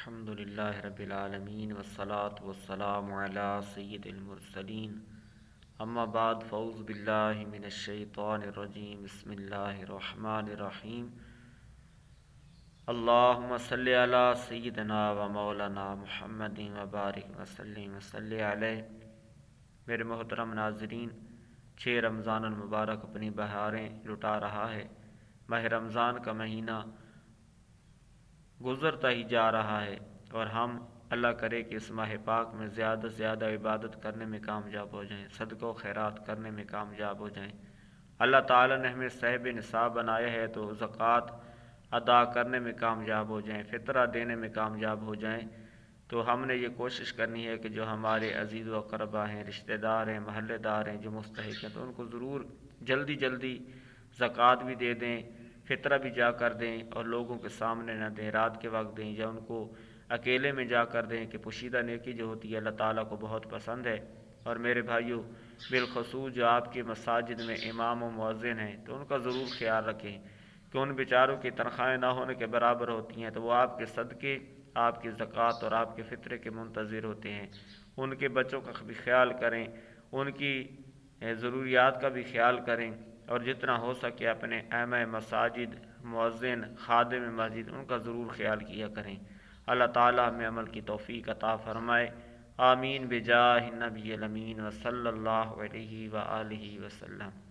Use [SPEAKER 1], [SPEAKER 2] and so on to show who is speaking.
[SPEAKER 1] الحمد للہ رب العالمین والصلاة والسلام علی سید المرسلین اما بعد فاعوذ باللہ من الشیطان الرجیم بسم اللہ الرحمن الرحیم اللہم صلی علی سیدنا و مولانا محمد وبارک وسلم وصلی علیہ۔ میرے محترم ناظرین، 6 رمضان المبارک اپنی بہاریں لٹا رہا ہے۔ ماہ رمضان کا مہینہ گزرتا ہی جا رہا ہے اور ہم اللہ کرے کہ اس ماہ پاک میں زیادہ سے زیادہ عبادت کرنے میں کامیاب ہو جائیں، صدقہ و خیرات کرنے میں کامیاب ہو جائیں۔ اللہ تعالیٰ نے ہمیں صاحب نصاب بنایا ہے تو زکوٰۃ ادا کرنے میں کامیاب ہو جائیں، فطرہ دینے میں کامیاب ہو جائیں۔ تو ہم نے یہ کوشش کرنی ہے کہ جو ہمارے عزیز و اقربا ہیں، رشتہ دار ہیں، محلے دار ہیں جو مستحق ہیں، تو ان کو ضرور جلدی زکوٰۃ بھی دے دیں، فطرہ بھی جا کر دیں اور لوگوں کے سامنے نہ دیں، رات کے وقت دیں یا ان کو اکیلے میں جا کر دیں کہ پوشیدہ نیکی جو ہوتی ہے اللہ تعالیٰ کو بہت پسند ہے۔ اور میرے بھائیوں، بالخصوص جو آپ کی مساجد میں امام و مؤذن ہیں تو ان کا ضرور خیال رکھیں کہ ان بیچاروں کی تنخواہیں نہ ہونے کے برابر ہوتی ہیں، تو وہ آپ کے صدقے، آپ کی زکوٰۃ اور آپ کے فطرے کے منتظر ہوتے ہیں۔ ان کے بچوں کا بھی خیال کریں، ان کی ضروریات کا بھی خیال کریں اور جتنا ہو سکے اپنے ائمہ مساجد، مؤذن، خادم مسجد ان کا ضرور خیال کیا کریں۔ اللہ تعالیٰ ہمیں عمل کی توفیق عطا فرمائے۔ آمین بجاہ النبی الامین وصلی اللہ علیہ وآلہ وسلم۔